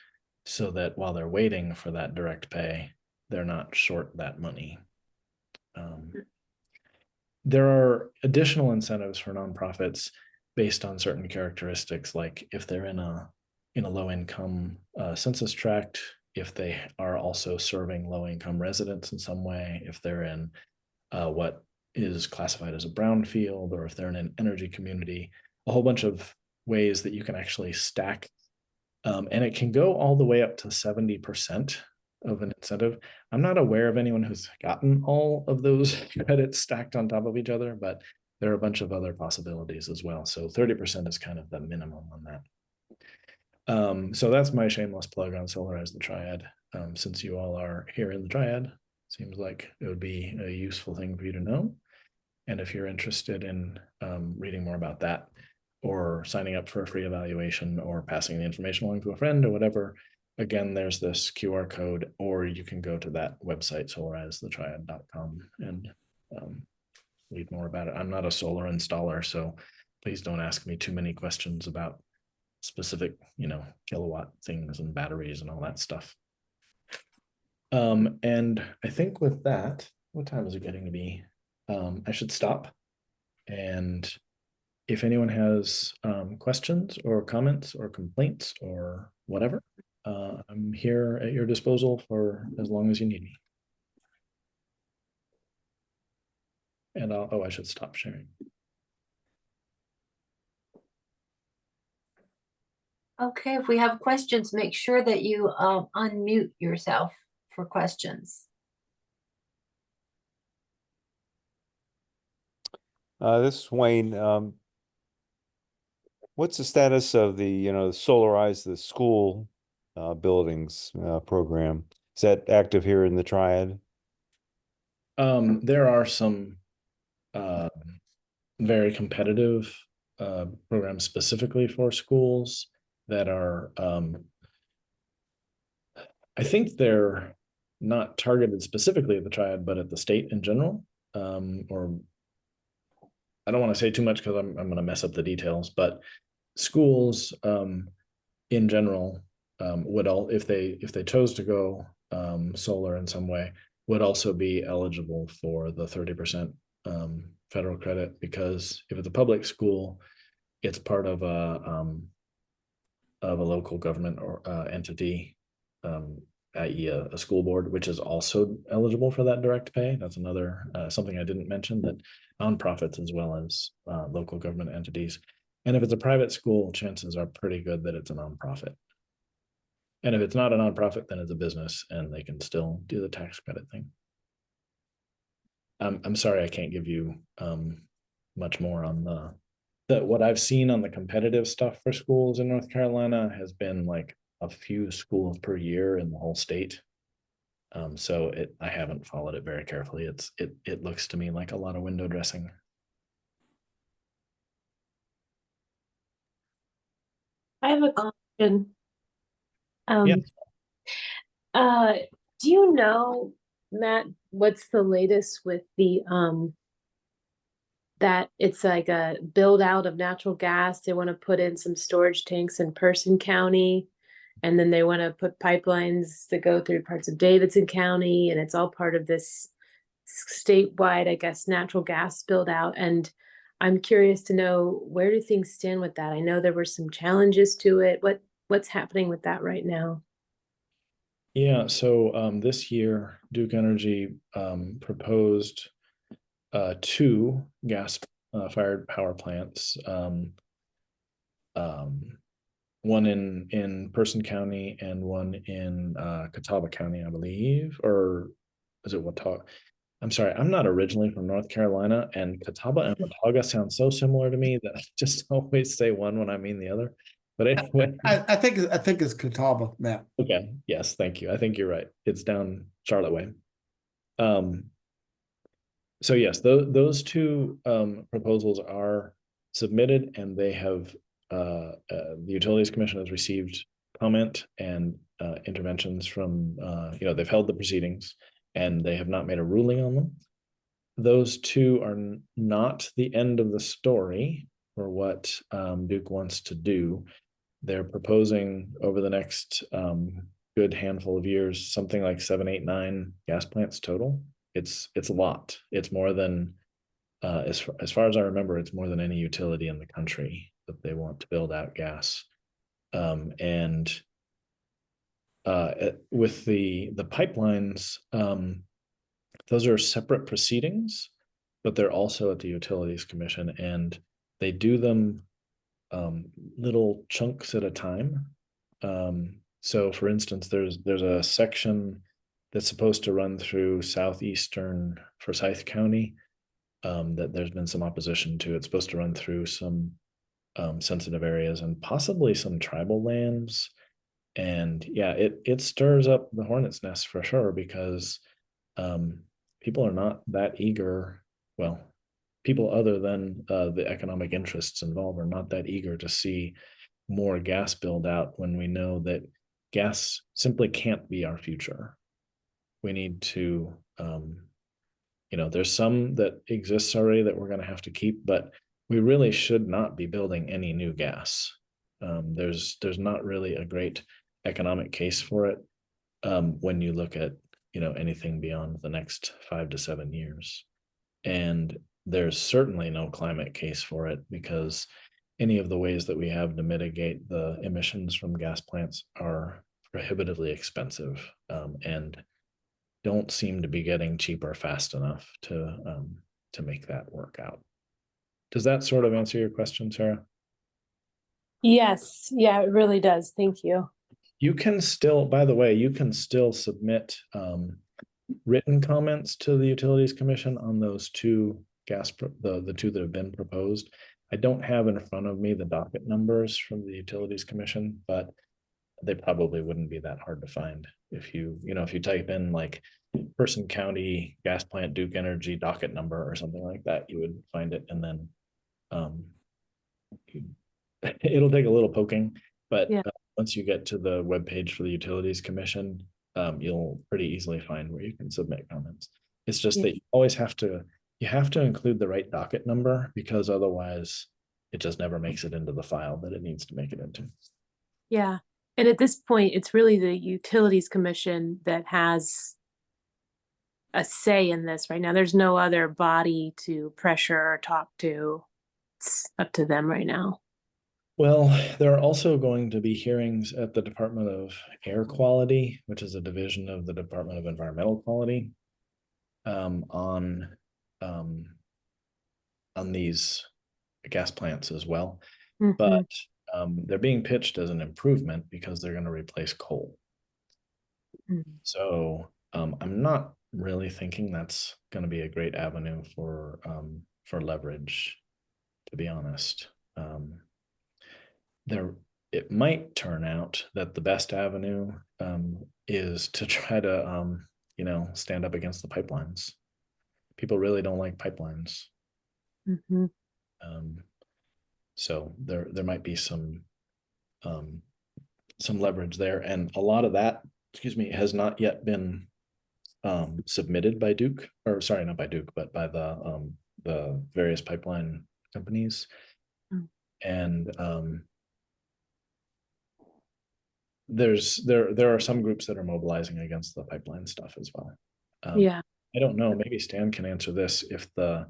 so that while they're waiting for that direct pay, they're not short that money. There are additional incentives for nonprofits based on certain characteristics, like if they're in a low income census tract, if they are also serving low income residents in some way, if they're in what is classified as a brownfield, or if they're in an energy community, a whole bunch of ways that you can actually stack. And it can go all the way up to 70% of an incentive. I'm not aware of anyone who's gotten all of those credits stacked on top of each other, but there are a bunch of other possibilities as well. So 30% is kind of the minimum on that. So that's my shameless plug on Solarize the Triad. Since you all are here in the Triad, seems like it would be a useful thing for you to know. And if you're interested in reading more about that, or signing up for a free evaluation, or passing the information along to a friend, or whatever, again, there's this QR code, or you can go to that website, solarizethetriad.com, and read more about it. I'm not a solar installer, so please don't ask me too many questions about specific, kilowatt things and batteries and all that stuff. And I think with that, what time is it getting to be? I should stop. And if anyone has questions or comments or complaints or whatever, I'm here at your disposal for as long as you need me. And I should stop sharing. Okay, if we have questions, make sure that you unmute yourself for questions. This is Wayne. What's the status of the, Solarize the School buildings program? Is that active here in the Triad? There are some very competitive programs specifically for schools that are, I think they're not targeted specifically at the Triad, but at the state in general. Or I don't want to say too much because I'm going to mess up the details, but schools in general would all, if they chose to go solar in some way, would also be eligible for the 30% federal credit, because if it's a public school, it's part of a local government or entity, i.e. a school board, which is also eligible for that direct pay. That's another something I didn't mention, that nonprofits as well as local government entities. And if it's a private school, chances are pretty good that it's a nonprofit. And if it's not a nonprofit, then it's a business, and they can still do the tax credit thing. I'm sorry I can't give you much more on what I've seen on the competitive stuff for schools in North Carolina has been like a few schools per year in the whole state. So I haven't followed it very carefully. It looks to me like a lot of window dressing. I have a question. Yeah. Do you know, Matt, what's the latest with the that it's like a build out of natural gas? They want to put in some storage tanks in Person County, and then they want to put pipelines that go through parts of Davidson County, and it's all part of this statewide, I guess, natural gas build out. And I'm curious to know, where do things stand with that? I know there were some challenges to it. What's happening with that right now? Yeah, so this year Duke Energy proposed two gas fired power plants, one in Person County and one in Catawba County, I believe, or is it Watauga? I'm sorry, I'm not originally from North Carolina, and Catawba and Watauga sound so similar to me that I just always say one when I mean the other. But anyway, I think it's Catawba, Matt. okay, yes, thank you. I think you're right. It's down Charlotte way. So yes, those two proposals are submitted, and they have the Utilities Commission has received comment and interventions from they've held the proceedings, and they have not made a ruling on them. Those two are not the end of the story for what Duke wants to do. They're proposing over the next good handful of years something like 7, 8, 9 gas plants total. It's a lot. It's more than as far as I remember, it's more than any utility in the country that they want to build out gas. And with the pipelines, those are separate proceedings, but they're also at the Utilities Commission, and they do them little chunks at a time. So for instance, there's a section that's supposed to run through southeastern Forsyth County that there's been some opposition to. It's supposed to run through some sensitive areas and possibly some tribal lands. And yeah, it stirs up the hornet's nest for sure, because people are not that eager. Well, people other than the economic interests involved are not that eager to see more gas build out when we know that gas simply can't be our future. We need to, there's some that exists already that we're going to have to keep, but we really should not be building any new gas. There's not really a great economic case for it when you look at anything beyond the next 5 to 7 years. And there's certainly no climate case for it, because any of the ways that we have to mitigate the emissions from gas plants are prohibitively expensive and don't seem to be getting cheaper fast enough to make that work out. Does that sort of answer your question, Sarah? Yes, yeah, it really does. Thank you. You can still, by the way, you can still submit written comments to the Utilities Commission on those two the two that have been proposed. I don't have in front of me the docket numbers from the Utilities Commission, but they probably wouldn't be that hard to find. If you type in like Person County gas plant Duke Energy docket number or something like that, you would find it. And then it'll take a little poking, but yeah. Once you get to the webpage for the Utilities Commission, you'll pretty easily find where you can submit comments. It's just that you always have to include the right docket number, because otherwise it just never makes it into the file that it needs to make it into. Yeah. And at this point, it's really the Utilities Commission that has a say in this right now. There's no other body to pressure or talk to. It's up to them right now. Well, there are also going to be hearings at the Department of Air Quality, which is a division of the Department of Environmental Quality, on these gas plants as well. Mm-hmm. But they're being pitched as an improvement because they're going to replace coal. Mm-hmm. So I'm not really thinking that's going to be a great avenue for leverage, to be honest. It might turn out that the best avenue is to try to stand up against the pipelines. People really don't like pipelines. Mm-hmm. So there might be some leverage there, and a lot of that, has not yet been submitted by Duke, or sorry, not by Duke, but by the various pipeline companies. Mm. And there are some groups that are mobilizing against the pipeline stuff as well. Yeah, I don't know, maybe Stan can answer this. If the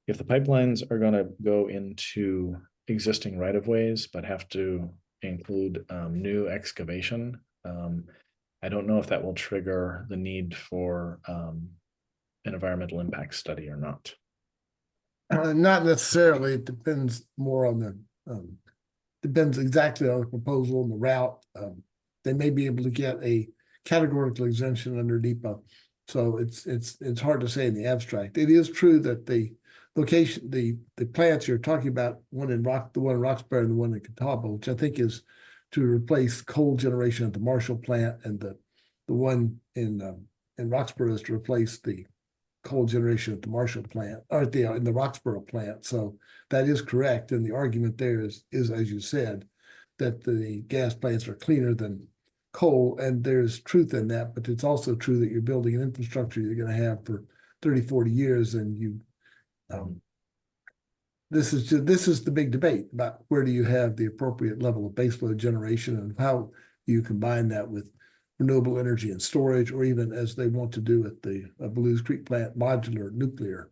if the pipelines are going to go into existing right-of-ways, but have to include new excavation, I don't know if that will trigger the need for an environmental impact study or not. Not necessarily. It depends more on depends exactly on the proposal and the route. They may be able to get a categorical exemption under NEPA. So it's hard to say in the abstract. It is true that the location, the plants you're talking about, the one in Roxbury and the one in Catawba, which I think is to replace coal generation at the Marshall plant, and the one in Roxbury is to replace the coal generation at the Marshall plant, or in the Roxborough plant. So that is correct. And the argument there is as you said, that the gas plants are cleaner than coal, and there's truth in that, but it's also true that you're building an infrastructure you're going to have for 30, 40 years, and you this is the big debate about where do you have the appropriate level of baseload generation, and how you combine that with renewable energy and storage, or even, as they want to do at the Blues Creek plant, modular nuclear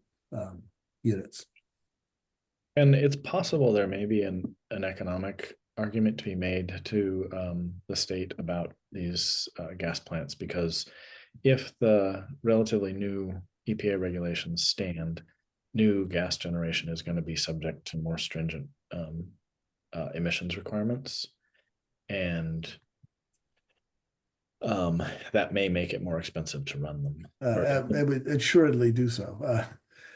units. And it's possible there may be an economic argument to be made to the state about these gas plants, because if the relatively new EPA regulations stand, new gas generation is going to be subject to more stringent emissions requirements, and that may make it more expensive to run them. It would assuredly do so.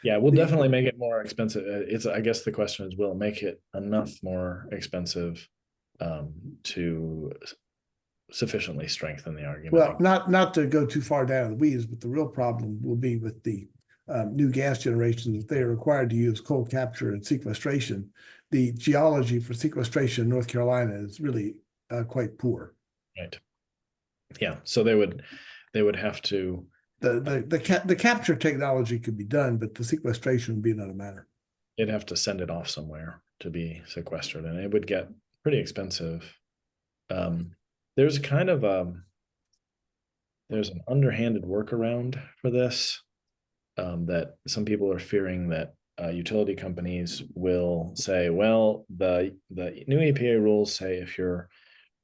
Yeah, we'll definitely make it more expensive. I guess the question is, will it make it enough more expensive to sufficiently strengthen the argument? Well, not to go too far down in the weeds, but the real problem will be with the new gas generations. If they are required to use coal capture and sequestration, the geology for sequestration in North Carolina is really quite poor. Right. Yeah, so they would have to. The capture technology could be done, but the sequestration would be another matter. They'd have to send it off somewhere to be sequestered, and it would get pretty expensive. There's kind of there's an underhanded workaround for this, that some people are fearing that utility companies will say, well, the new EPA rules say if you're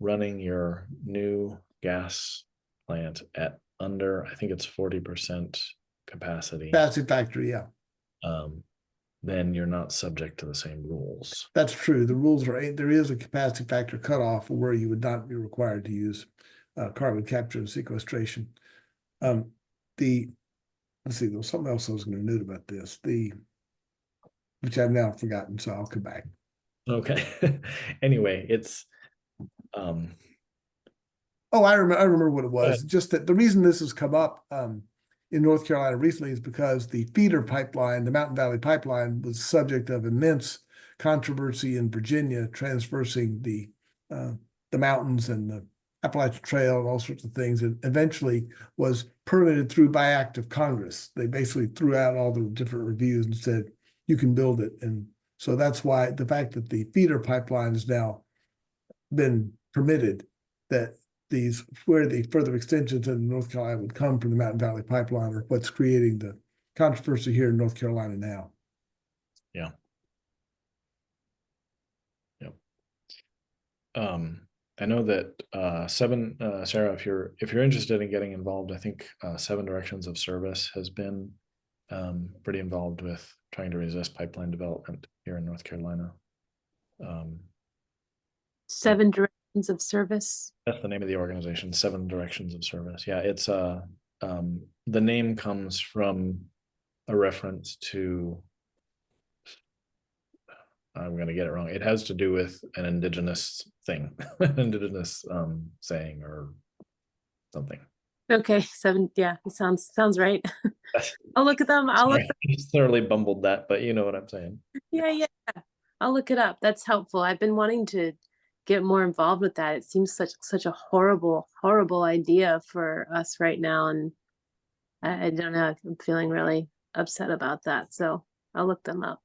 running your new gas plant at under, I think it's 40% capacity factor, yeah. Then you're not subject to the same rules. That's true. The rules are, there is a capacity factor cutoff where you would not be required to use carbon capture and sequestration. Let's see, there was something else I was going to note about this, which I've now forgotten, so I'll come back. Okay. Anyway, it's oh, I remember what it was. Just that the reason this has come up in North Carolina recently is because the feeder pipeline, the Mountain Valley Pipeline, was subject of immense controversy in Virginia, traversing the mountains and the Appalachian Trail and all sorts of things, and eventually was permitted through by act of Congress. They basically threw out all the different reviews and said, you can build it. And so that's why the fact that the feeder pipeline has now been permitted, that where the further extensions in North Carolina would come from the Mountain Valley Pipeline, are what's creating the controversy here in North Carolina now. Yeah. Yep. I know that Sarah, if you're interested in getting involved, I think 7 Directions of Service has been pretty involved with trying to resist pipeline development here in North Carolina. 7 Directions of Service. That's the name of the organization, 7 Directions of Service. Yeah, it's the name comes from a reference to, I'm going to get it wrong. It has to do with an indigenous thing, indigenous saying or something. Okay, 7. Yeah, it sounds right. I'll look at them. I thoroughly bumbled that, but you know what I'm saying. Yeah. I'll look it up. That's helpful. I've been wanting to get more involved with that. It seems such a horrible idea for us right now, and I don't know. I'm feeling really upset about that. So I'll look them up.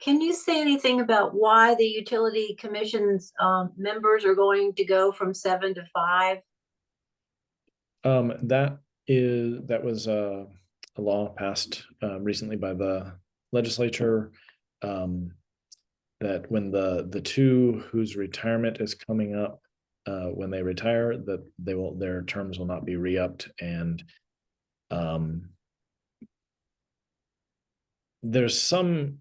Can you say anything about why the Utility Commission's members are going to go from 7 to 5? That was a law passed recently by the legislature that when the two whose retirement is coming up, when they retire, that their terms will not be re-upped, and there's some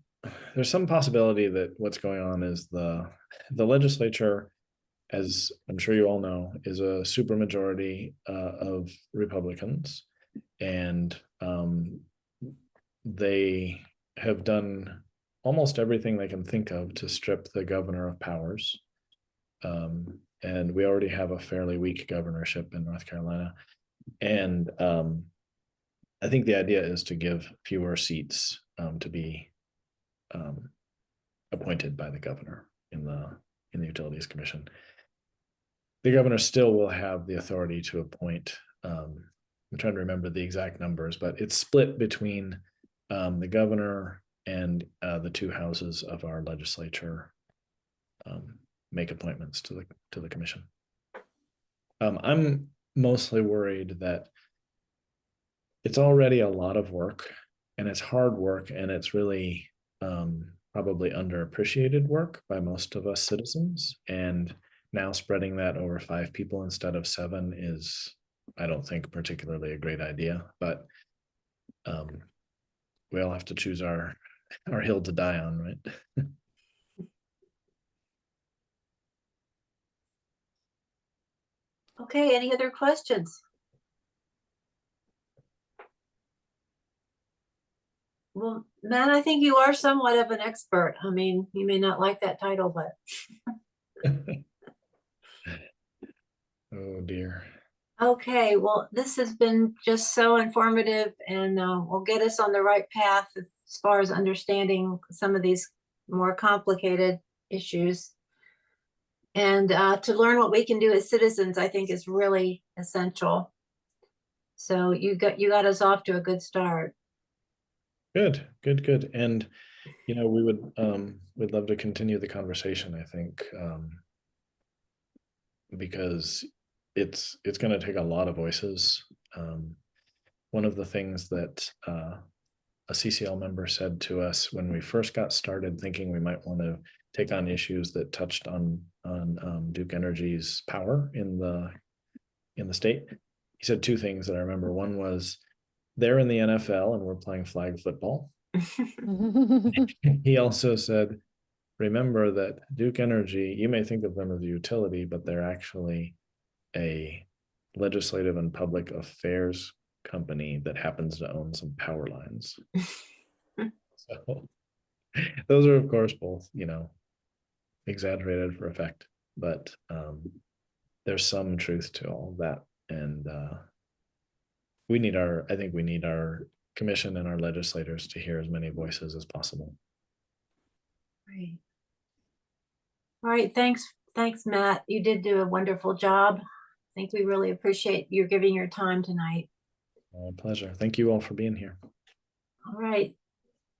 possibility that what's going on is the legislature, as I'm sure you all know, is a supermajority of Republicans, and they have done almost everything they can think of to strip the governor of powers. And we already have a fairly weak governorship in North Carolina. And I think the idea is to give fewer seats to be appointed by the governor in the Utilities Commission. The governor still will have the authority to appoint, I'm trying to remember the exact numbers, but it's split between the governor and the two houses of our legislature make appointments to the commission. I'm mostly worried that it's already a lot of work, and it's hard work, and it's really probably underappreciated work by most of us citizens. And now spreading that over 5 people instead of 7 is, I don't think, particularly a great idea. But we all have to choose our hill to die on, right? Okay, any other questions? Well, Matt, I think you are somewhat of an expert. I mean, you may not like that title, but. Oh dear. Okay, well, this has been just so informative, and will get us on the right path as far as understanding some of these more complicated issues. And to learn what we can do as citizens, I think, is really essential. So you got us off to a good start. Good. And we would love to continue the conversation, I think, because it's going to take a lot of voices. One of the things that a CCL member said to us when we first got started thinking we might want to take on issues that touched on Duke Energy's power in the state, he said 2 things that I remember. One was, they're in the NFL and we're playing flag football. He also said, remember that Duke Energy, you may think of them as a utility, but they're actually a legislative and public affairs company that happens to own some power lines. So those are, of course, both, exaggerated for effect, but there's some truth to all of that. And I think we need our commission and our legislators to hear as many voices as possible. Right. All right, thanks, Matt. You did do a wonderful job. I think we really appreciate you giving your time tonight. My pleasure. Thank you all for being here. All right.